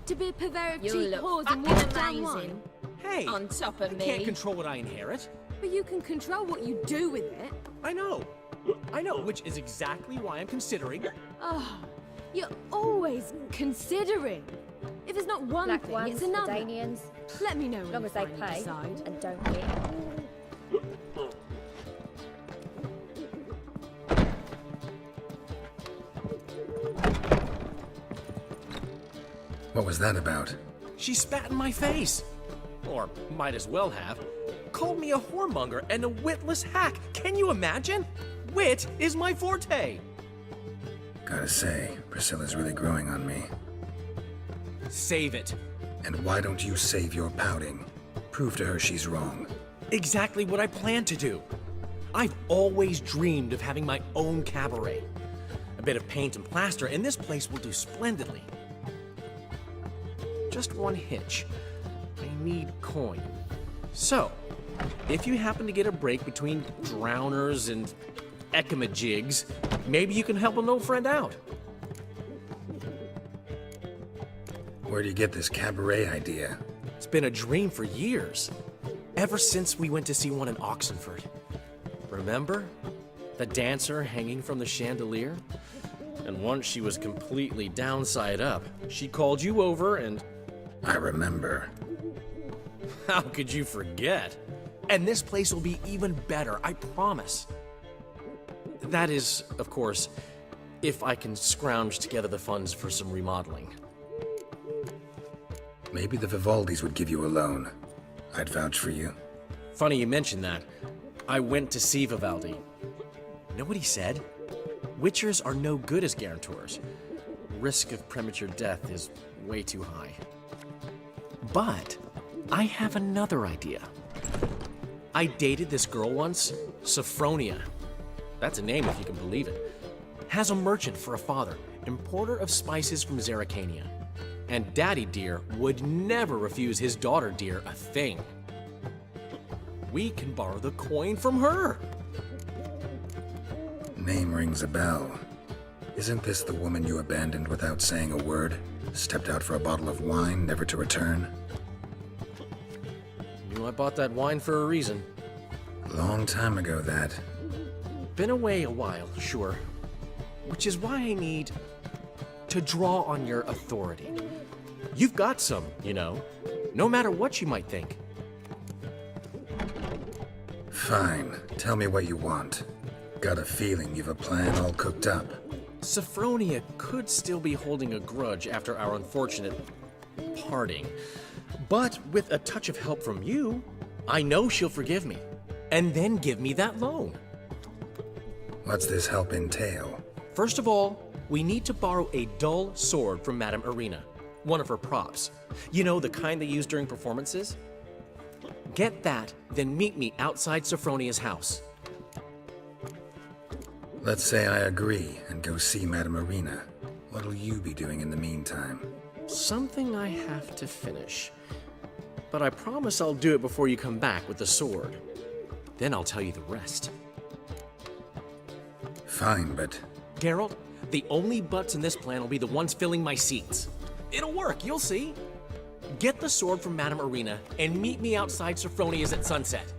To be a purveyor of You cheap look whores and fucking watered down amazing. wine? Hey, On top of I me. can't control what I inherit. But you can control what you do with it. I know, which is exactly why I'm considering. Oh, you're always considering. If it's not one Black thing, ones, it's another. Danians, Let me know as when long you as they finally pay decide. and don't hit. What was that about? She spat in my face. Or might as well have. Called me a whoremonger and a witless hack. Can you imagine? Wit is my forte. Gotta say, Priscilla's really growing on me. Save it. And why don't you save your pouting? Prove to her she's wrong. Exactly what I plan to do. I've always dreamed of having my own cabaret. A bit of paint and plaster, and this place will do splendidly. Just one hitch. I need coin. So, if you happen to get a break between drowners and ekamajigs, maybe you can help an old friend out. Where do you get this cabaret idea? It's been a dream for years. Ever since we went to see one in Oxenford. Remember? The dancer hanging from the chandelier? And once she was completely downside up, she called you over and... I remember. How could you forget? And this place will be even better, I promise. That is, of course, if I can scrounge together the funds for some remodeling. Maybe the Vivaldis would give you a loan. I'd vouch for you. Funny you mention that. I went to see Vivaldi. Know what he said? Witchers are no good as guarantors. Risk of premature death is way too high. But I have another idea. I dated this girl once, Sophronia. That's a name if you can believe it. Has a merchant for a father, importer of spices from Zerrikania. And Daddy Dear would never refuse his daughter Dear a thing. We can borrow the coin from her. Name rings a bell. Isn't this the woman you abandoned without saying a word? Stepped out for a bottle of wine, never to return? Knew I bought that wine for a reason. Long time ago, that. Been away a while, sure. Which is why I need to draw on your authority. You've got some, you know, no matter what you might think. Fine. Tell me what you want. Got a feeling you've a plan all cooked up. Sophronia could still be holding a grudge after our unfortunate parting. But with a touch of help from you, I know she'll forgive me. And then give me that loan. What's this help entail? First of all, we need to borrow a dull sword from Madame Irina, one of her props. You know, the kind they use during performances? Get that, then meet me outside Sophronia's house. Let's say I agree and go see Madame Irina. What'll you be doing in the meantime? Something I have to finish. But I promise I'll do it before you come back with the sword. Then I'll tell you the rest. Fine, but... Geralt, the only butts in this plan will be the ones filling my seats. It'll work, you'll see. Get the sword from Madame Irina and meet me outside Sophronia's at sunset.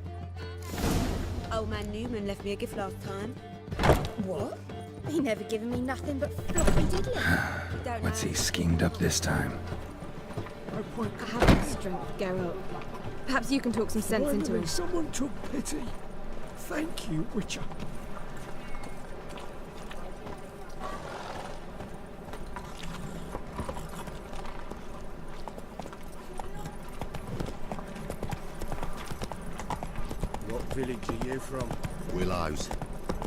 Old man Newman left me a gift last time. What? He never given me nothing but fluffy diddly. Don't What's know. he schemed up this time? I haven't the strength, Geralt. Perhaps you can talk some sense into him. Someone took pity. Thank you, Witcher. What village are you from? Willows.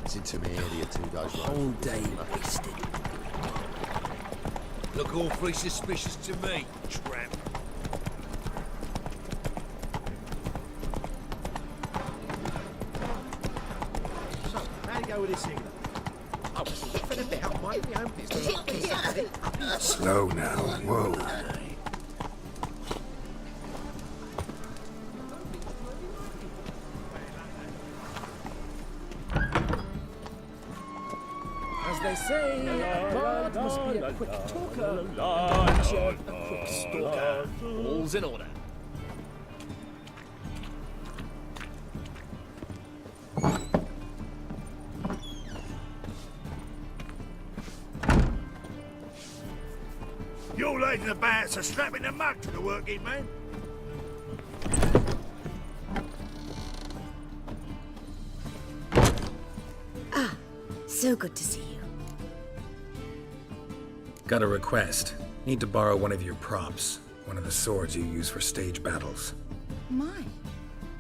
It's into my area 2 days later. All day wasted. Look awfully suspicious to me, tramp. So, how you go with this England? I was laughing about minding my own business. Slow now. Whoa. As they I say, a bard must be a quick talker, and a witcher a quick stalker. All's in order. Your lady in the bats are strapping the mug to the working man. So good to see you. Got a request. Need to borrow one of your props. One of the swords you use for stage battles. My.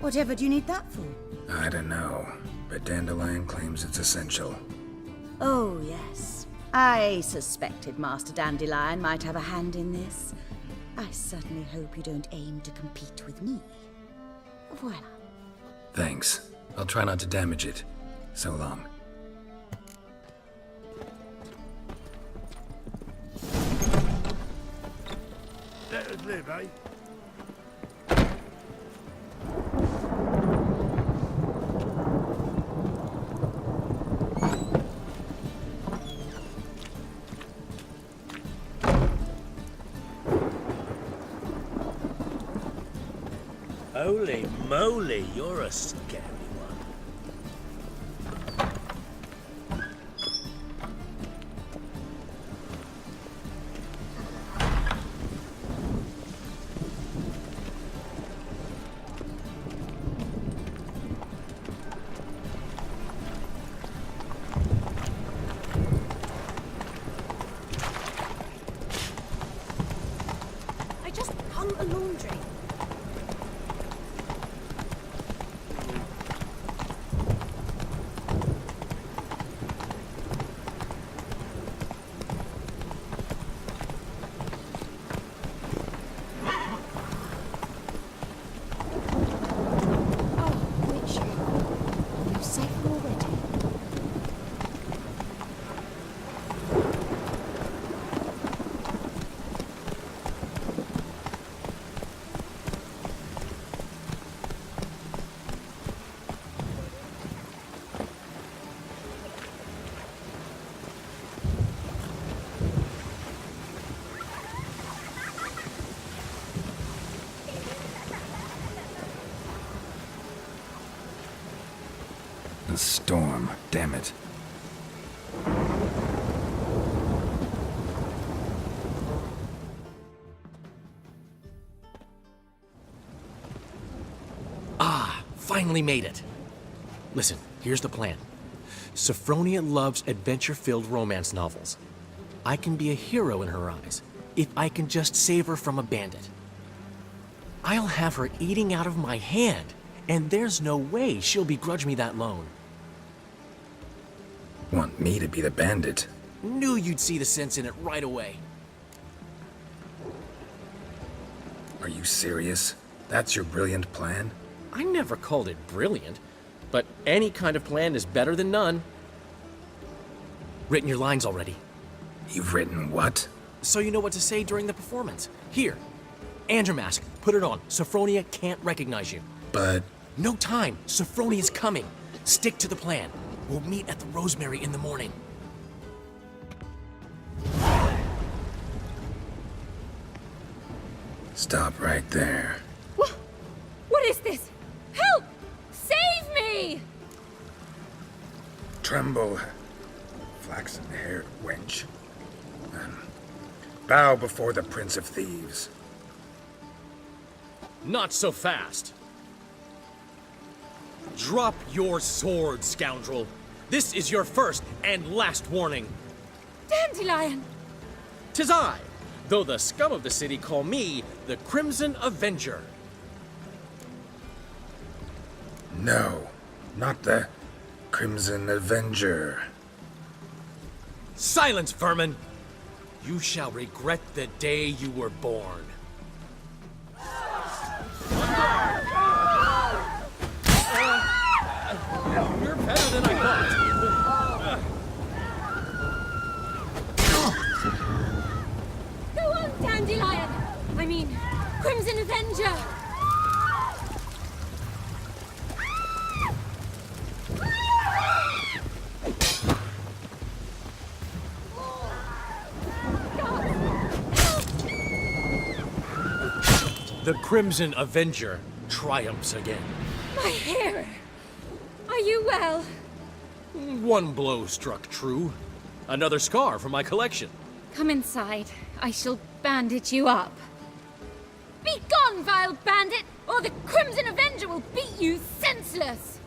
Whatever do you need that for? I don't know, but Dandelion claims it's essential. Oh, yes. I suspected Master Dandelion might have a hand in this. I certainly hope you don't aim to compete with me. Voila. Thanks. I'll try not to damage it. So long. Let us live, eh? Holy moly, you're a scary one. I just hung the laundry. A storm, damn it. Finally made it. Listen, here's the plan. Sophronia loves adventure-filled romance novels. I can be a hero in her eyes if I can just save her from a bandit. I'll have her eating out of my hand, and there's no way she'll begrudge me that loan. Want me to be the bandit? Knew you'd see the sense in it right away. Are you serious? That's your brilliant plan? I never called it brilliant, but any kind of plan is better than none. Written your lines already. You've written what? So you know what to say during the performance. Here, and your mask. Put it on. Sophronia can't recognize you. But... No time. Sophronia's coming. Stick to the plan. We'll meet at the Rosemary in the morning. Stop right there. What is this? Help! Save me! Tremble, flaxen-haired wench. And bow before the Prince of Thieves. Not so fast. Drop your sword, scoundrel. This is your first and last warning. Dandelion! 'Tis I, though the scum of the city call me the Crimson Avenger. No, not the Crimson Avenger. Silence, vermin! You shall regret the day you were born. You're better than I thought. Go on, Dandelion! I mean, Crimson Avenger! The Crimson Avenger triumphs again. My hero! Are you well? One blow struck true. Another scar from my collection. Come inside. I shall bandage you up. Be gone, vile bandit, or the Crimson Avenger will beat you senseless!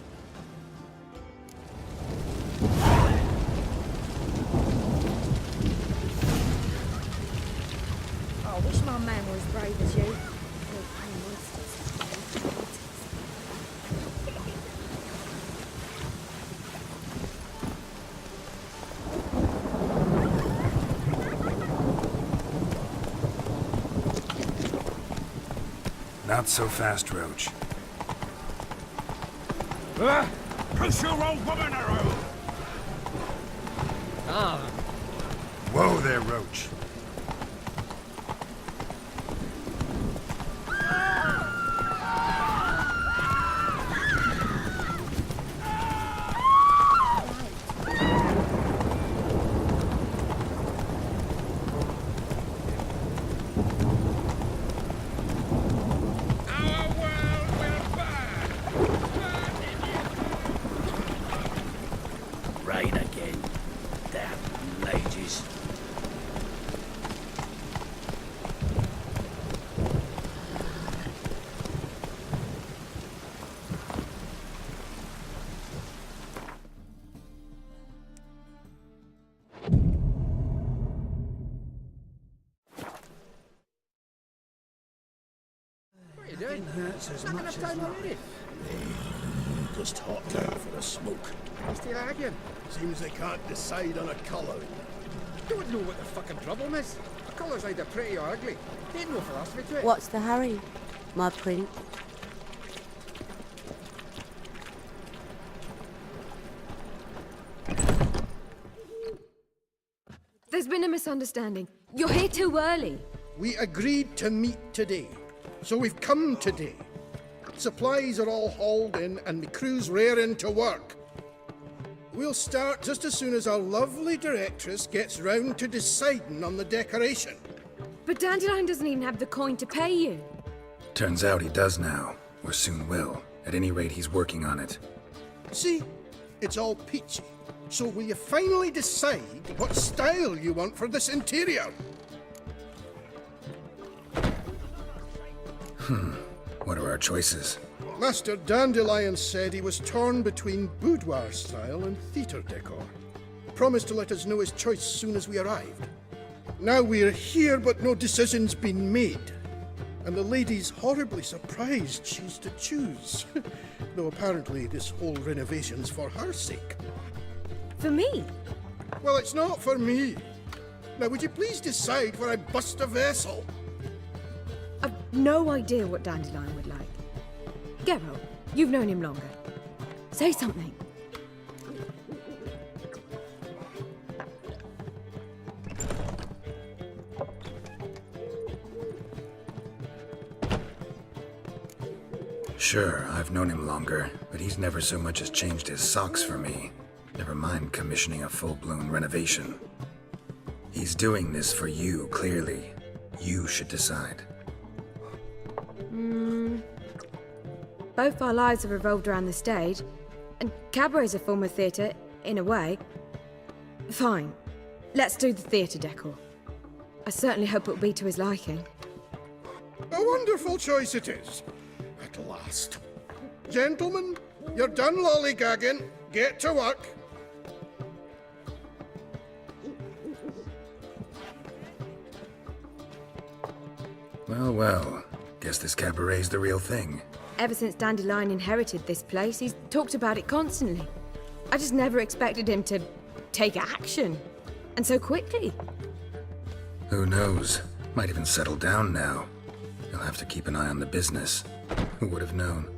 I wish my man was brave as you. Not so fast, Roach. Push your old woman around! Whoa there, Roach. Rain again. Damn mages. What are you doing? That's as Not much enough as time life. already. Just hot now for the smoke. Still arguing. Seems they can't decide on a colour. Don't know what the fucking problem is. The colour's either pretty or ugly. Ain't no philosophy to it. What's the hurry, my prince? There's been a misunderstanding. You're here too early. We agreed to meet today, so we've come today. Supplies are all hauled in and the crew's raring to work. We'll start just as soon as our lovely directress gets round to deciding on the decoration. But Dandelion doesn't even have the coin to pay you. Turns out he does now, or soon will. At any rate, he's working on it. See? It's all peachy. So will you finally decide what style you want for this interior? What are our choices? Master Dandelion said he was torn between boudoir style and theatre decor. Promised to let us know his choice soon as we arrived. Now we're here, but no decision's been made. And the lady's horribly surprised she's to choose. Though apparently this whole renovation's for her sake. For me? Well, it's not for me. Now, would you please decide where I bust a vessel? I've no idea what Dandelion would like. Geralt, you've known him longer. Say something. Sure, I've known him longer, but he's never so much as changed his socks for me. Never mind commissioning a full-blown renovation. He's doing this for you, clearly. You should decide. Both our lives have revolved around the stage, and Cabaret's a form of theatre, in a way. Fine. Let's do the theatre decor. I certainly hope it'll be to his liking. A wonderful choice it is. At last. Gentlemen, you're done lollygagging. Get to work. Well, well. Guess this cabaret's the real thing. Ever since Dandelion inherited this place, he's talked about it constantly. I just never expected him to take action. And so quickly. Who knows? Might even settle down now. He'll have to keep an eye on the business. Who would have known?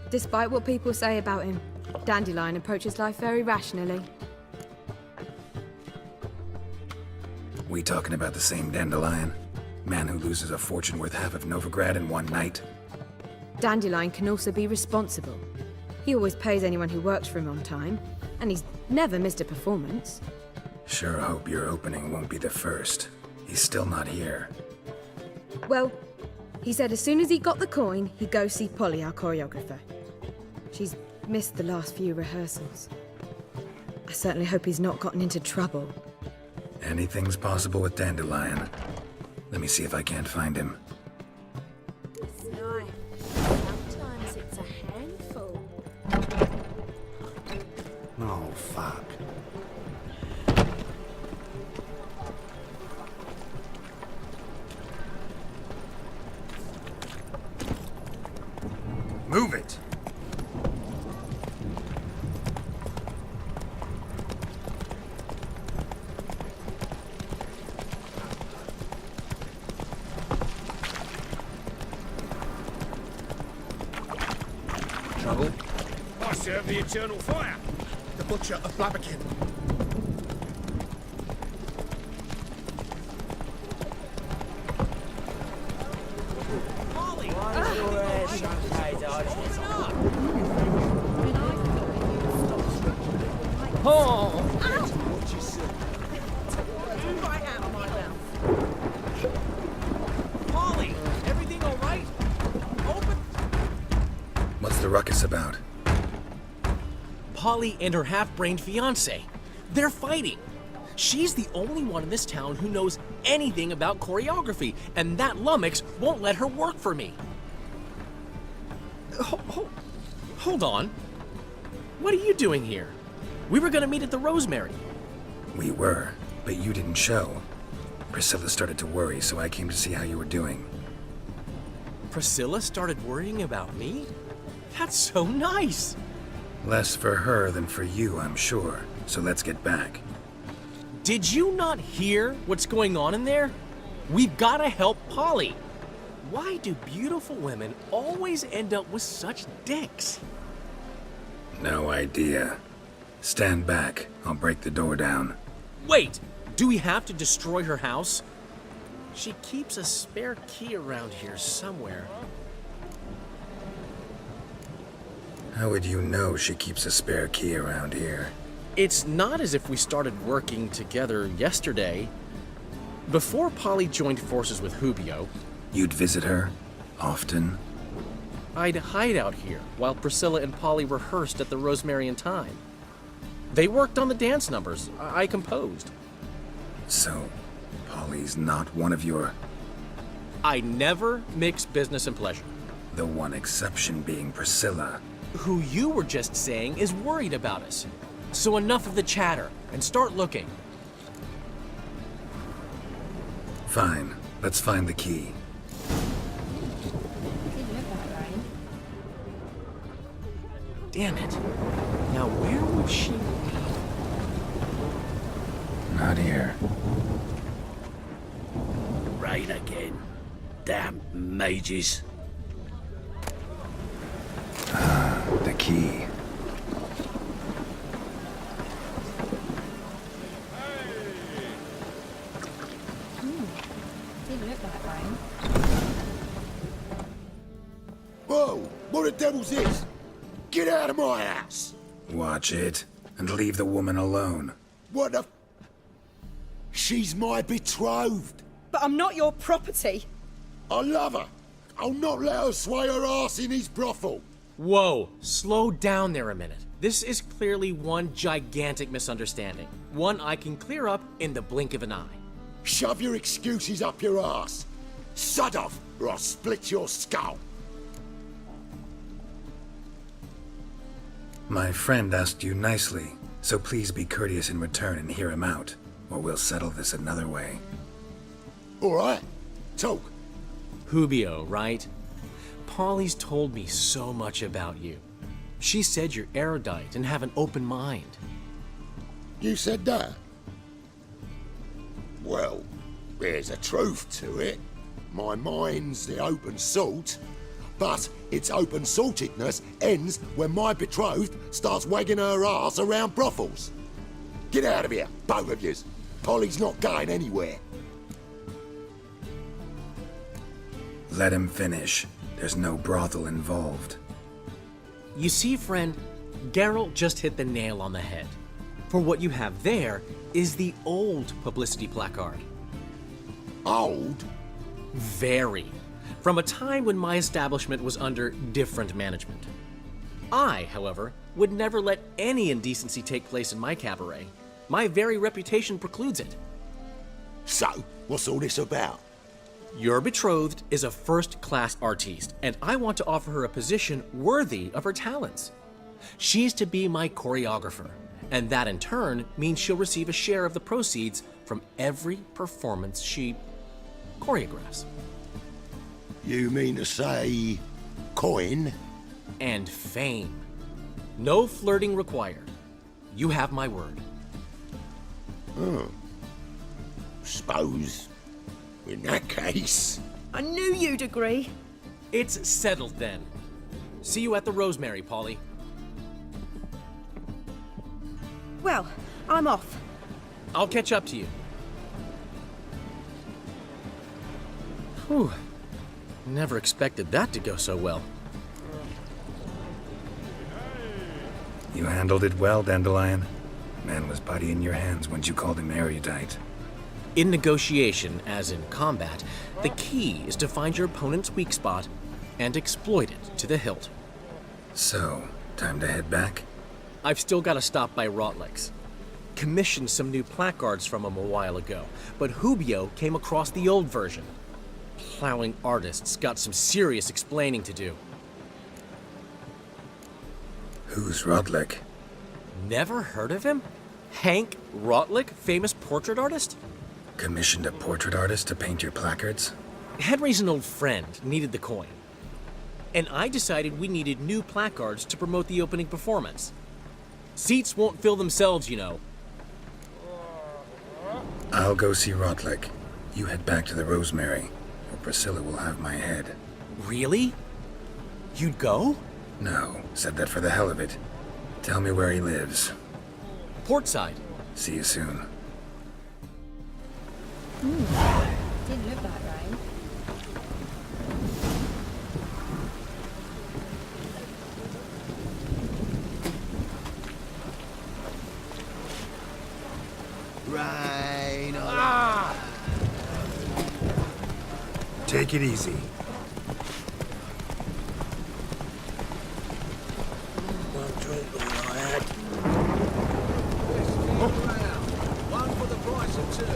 Despite what people say about him, Dandelion approaches life very rationally. We talking about the same Dandelion? Man who loses a fortune worth half of Novigrad in one night? Dandelion can also be responsible. He always pays anyone who works for him on time, and he's never missed a performance. Sure hope your opening won't be the first. He's still not here. Well, He said as soon as he got the coin, he'd go see Polly, our choreographer. She's missed the last few rehearsals. I certainly hope he's not gotten into trouble. Anything's possible with Dandelion. Let me see if I can't find him. Sometimes it's a handful. Oh, fuck. Move it! Trouble? I serve the eternal fire. The Butcher of Blaviken. Polly, everything all right? Open. What's the ruckus about? Polly and her half-brained fiancé. They're fighting. She's the only one in this town who knows anything about choreography, and that lummox won't let her work for me. Hold on. What are you doing here? We were gonna meet at the Rosemary. We were, but you didn't show. Priscilla started to worry, so I came to see how you were doing. Priscilla started worrying about me? That's so nice. Less for her than for you, I'm sure. So let's get back. Did you not hear what's going on in there? We've gotta help Polly. Why do beautiful women always end up with such dicks? No idea. Stand back. I'll break the door down. Wait! Do we have to destroy her house? She keeps a spare key around here somewhere. How would you know she keeps a spare key around here? It's not as if we started working together yesterday. Before Polly joined forces with Hubio, You'd visit her? Often? I'd hide out here while Priscilla and Polly rehearsed at the Rosemary in time. They worked on the dance numbers. I composed. So, Polly's not one of your... I never mix business and pleasure. The one exception being Priscilla. Who you were just saying is worried about us. So enough of the chatter, and start looking. Fine. Let's find the key. Damn it. Now where would she be? Not here. Rain again. Damn mages. The key. Didn't look like rain. Whoa! What the devil's this? Get out of my house! Watch it, and leave the woman alone. What the... She's my betrothed. But I'm not your property. I love her. I'll not let her sway her ass in his brothel. Whoa, slow down there a minute. This is clearly one gigantic misunderstanding. One I can clear up in the blink of an eye. Shove your excuses up your ass. Sod off, or I'll split your skull. My friend asked you nicely, so please be courteous in return and hear him out, or we'll settle this another way. All right, talk. Hubio, right? Polly's told me so much about you. She said you're erudite and have an open mind. You said that? Well, there's a truth to it. My mind's the open salt, but its open saltedness ends when my betrothed starts wagging her ass around brothels. Get out of here, both of yous. Polly's not going anywhere. Let him finish. There's no brothel involved. You see, friend, Geralt just hit the nail on the head. For what you have there is the old publicity placard. Old? Very. from a time when my establishment was under different management. I, however, would never let any indecency take place in my cabaret. My very reputation precludes it. So, what's all this about? Your betrothed is a first-class artiste, and I want to offer her a position worthy of her talents. She's to be my choreographer, and that in turn means she'll receive a share of the proceeds from every performance she choreographs. You mean to say coin? And fame. No flirting required. You have my word. Suppose, in that case... I knew you'd agree. It's settled then. See you at the Rosemary, Polly. Well, I'm off. I'll catch up to you. Whew. Never expected that to go so well. You handled it well, Dandelion. Man was body in your hands once you called him erudite. In negotiation, as in combat, the key is to find your opponent's weak spot and exploit it to the hilt. So, time to head back? I've still got to stop by Rotlick's. Commissioned some new placards from him a while ago, but Hubio came across the old version. Plowing artists got some serious explaining to do. Who's Rotlick? Never heard of him? Hank Rotlick, famous portrait artist? Commissioned a portrait artist to paint your placards? Henry's an old friend, needed the coin. And I decided we needed new placards to promote the opening performance. Seats won't fill themselves, you know. I'll go see Rotlick. You head back to the Rosemary, or Priscilla will have my head. Really? You'd go? No, said that for the hell of it. Tell me where he lives. Portside. See you soon. Didn't look that right. Rain. Take it easy. One drink all I had. One for the price of two.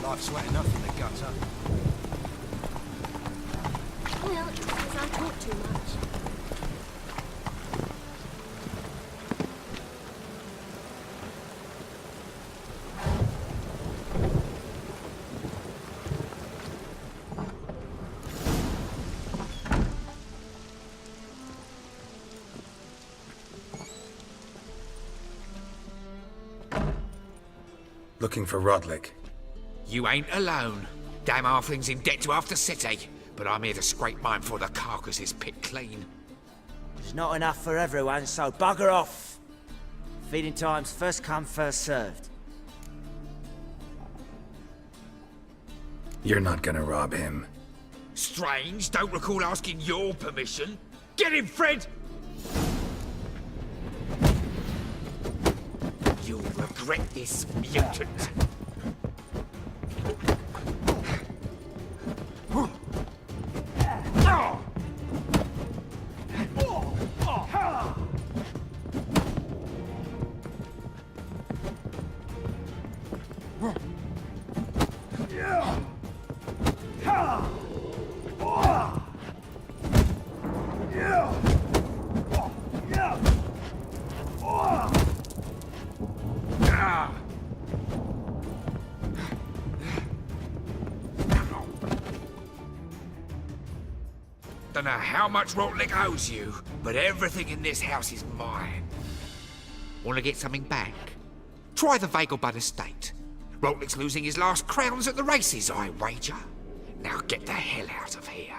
Life's wet enough in the gutter. Well, it's because I talk too much. Looking for Rotlick. You ain't alone. Damn halfling's in debt to half the city, but I'm here to scrape mine before the carcass is picked clean. There's not enough for everyone, so bugger off. Feeding time's first come, first served. You're not gonna rob him. Strange, don't recall asking your permission. Get him, Fred! You'll regret this, mutant. Don't know how much Rotlick owes you, but everything in this house is mine. Want to get something back? Try the Vagelbud estate. Rotlick's losing his last crowns at the races, I wager. Now get the hell out of here.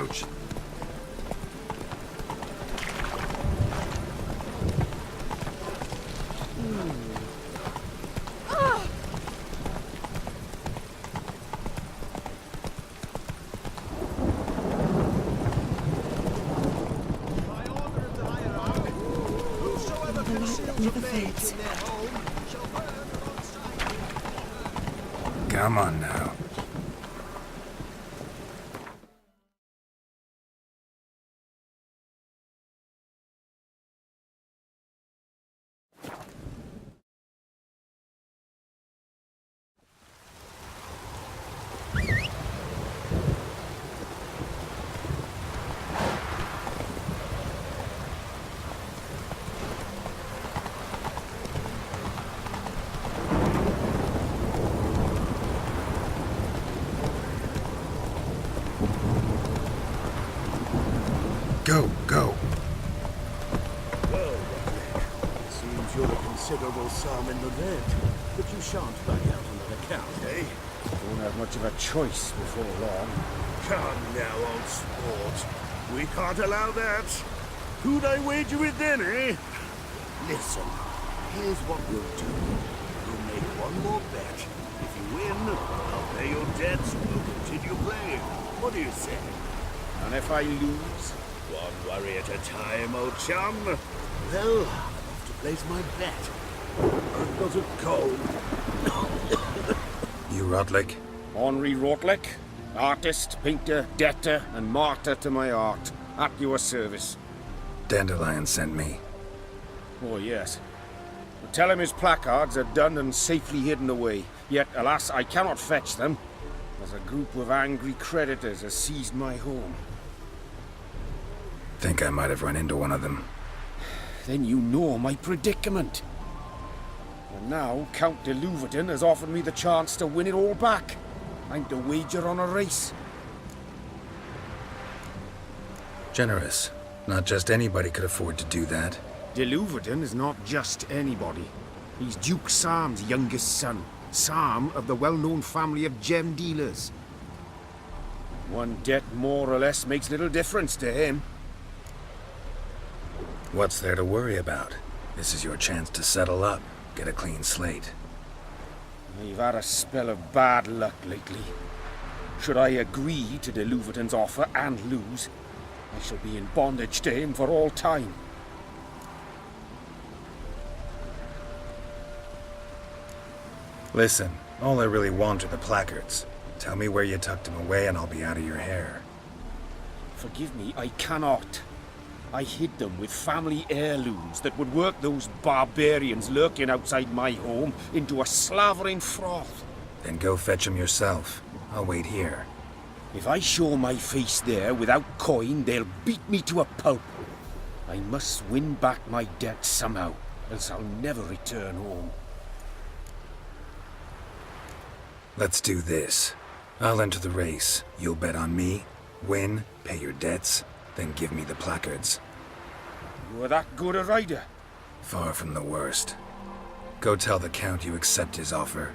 approach. Never fades. Come on now. Go. Well, it seems you're a considerable sum in the red, but you shan't back out on that account, eh? Won't have much of a choice before long. Come now, old sport. We can't allow that. Who'd I wager with then, eh? Listen, here's what we'll do. We'll make one more bet. If you win, I'll pay your debts and we'll continue playing. What do you say? And if I lose? One worry at a time, old chum. Well, I'm off to place my bet. I've got a cold. You Rotlick? Henri Rotlick, artist, painter, debtor, and martyr to my art. At your service. Dandelion sent me. Oh, yes. But tell him his placards are done and safely hidden away. Yet, alas, I cannot fetch them, as a group of angry creditors has seized my home. Think I might have run into one of them. Then you know my predicament. And now Count de Louverton has offered me the chance to win it all back. I'm to wager on a race. Generous. Not just anybody could afford to do that. De Louverton is not just anybody. He's Duke Sam's youngest son. Sam of the well-known family of gem dealers. One debt more or less makes little difference to him. What's there to worry about? This is your chance to settle up, get a clean slate. I've had a spell of bad luck lately. Should I agree to de Louverton's offer and lose, I shall be in bondage to him for all time. Listen, all I really want are the placards. Tell me where you tucked them away and I'll be out of your hair. Forgive me, I cannot. I hid them with family heirlooms that would work those barbarians lurking outside my home into a slavering froth. Then go fetch them yourself. I'll wait here. If I show my face there without coin, they'll beat me to a pulp. I must win back my debt somehow, else I'll never return home. Let's do this. I'll enter the race. You'll bet on me, win, pay your debts, then give me the placards. You are that good a rider? Far from the worst. Go tell the Count you accept his offer.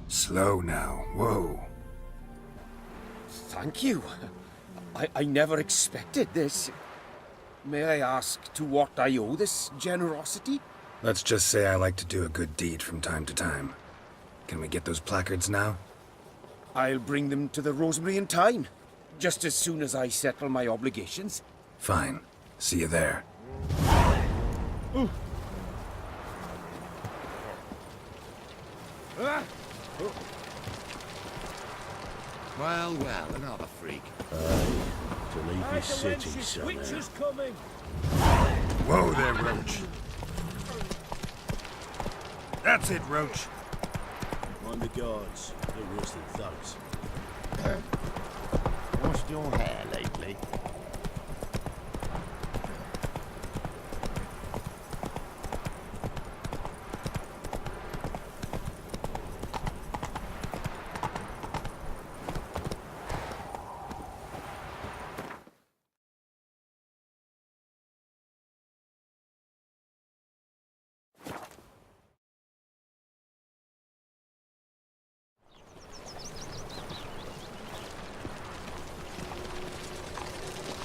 Slow now. Whoa. Thank you. I never expected this. May I ask to what I owe this generosity? Let's just say I like to do a good deed from time to time. Can we get those placards now? I'll bring them to the Rosemary in time. just as soon as I settle my obligations. Fine. See you there. Well, another freak. To leave this city somehow. Coming. Whoa there, Roach. That's it, Roach. Mind the guards. They're worse than thugs. Washed your hair lately?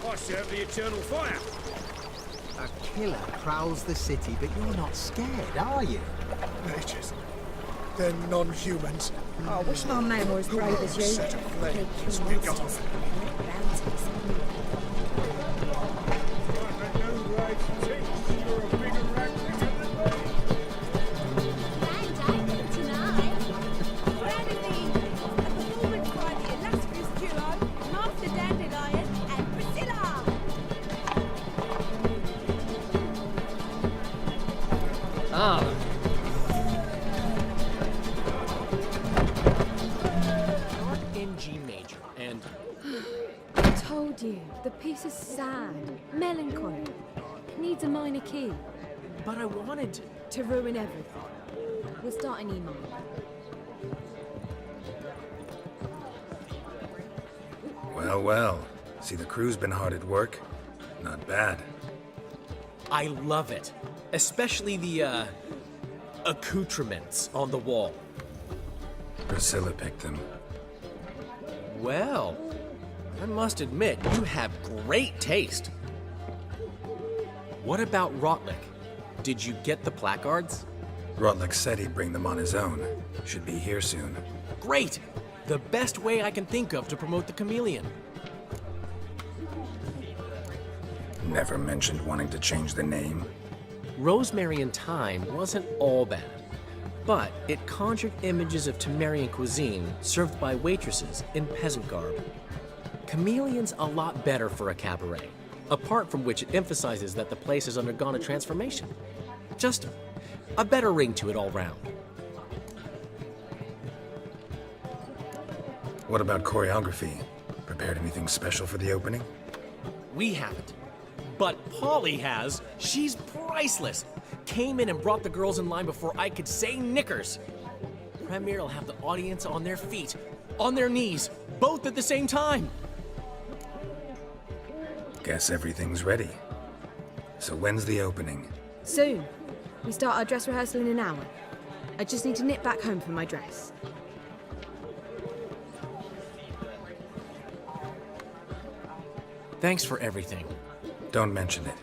I serve the eternal fire. A killer prowls the city, but you're not scared, are you? They're non-humans. Oh, I wish my man were as brave as you. Set of flames. Kill Speak up. monsters, collect bounties. In G major, and I told you, the piece is sad, melancholy. Needs a minor key but I wanted to ruin everything. We'll start an email. Well, well. See, the crew's been hard at work. Not bad. I love it, especially the accoutrements on the wall. Priscilla picked them. Well, I must admit, you have great taste. What about Rotlick? Did you get the placards? Rotlick said he'd bring them on his own. Should be here soon. Great! The best way I can think of to promote the chameleon. Never mentioned wanting to change the name. Rosemary and Thyme wasn't all bad, but it conjured images of Temerian cuisine served by waitresses in peasant garb. Chameleon's a lot better for a cabaret, apart from which it emphasizes that the place has undergone a transformation. Just a better ring to it all round. What about choreography? Prepared anything special for the opening? We haven't. But Polly has. She's priceless. Came in and brought the girls in line before I could say knickers. Premier will have the audience on their feet, on their knees, both at the same time. Guess everything's ready. So when's the opening? Soon. We start our dress rehearsal in an hour. I just need to nip back home for my dress. Thanks for everything. Don't mention it.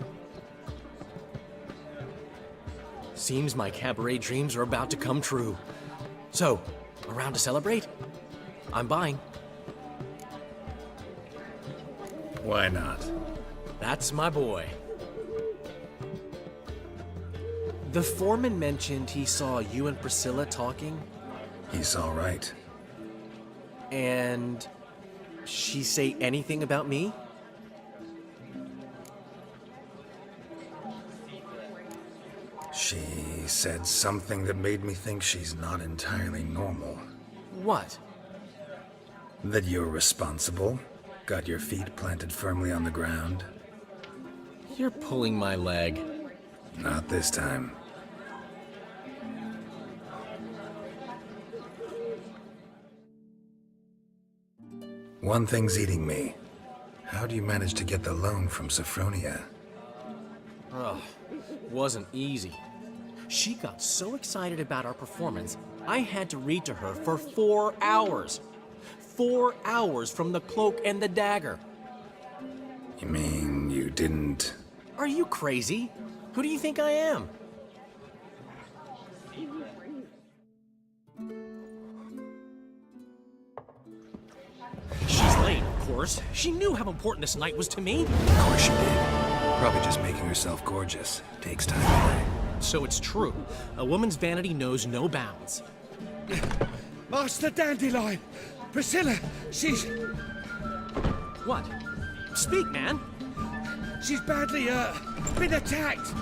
Seems my cabaret dreams are about to come true. So, around to celebrate? I'm buying. Why not? That's my boy. The foreman mentioned he saw you and Priscilla talking. He's all right. And she say anything about me? She said something that made me think she's not entirely normal. What? That you're responsible, got your feet planted firmly on the ground. You're pulling my leg. Not this time. One thing's eating me. How do you manage to get the loan from Sophronia? Ugh, wasn't easy. She got so excited about our performance, I had to read to her for 4 hours. 4 hours from the Cloak and the Dagger. You mean you didn't... Are you crazy? Who do you think I am? She's late, of course. She knew how important this night was to me. Of course she did. Probably just making herself gorgeous. Takes time away. So it's true. A woman's vanity knows no bounds. Master Dandelion! Priscilla, she's... What? Speak, man. She's badly, been attacked.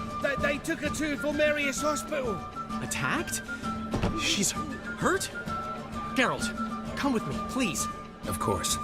They took her to Vulmerius Hospital. Attacked? She's hurt? Geralt, come with me, please. Of course.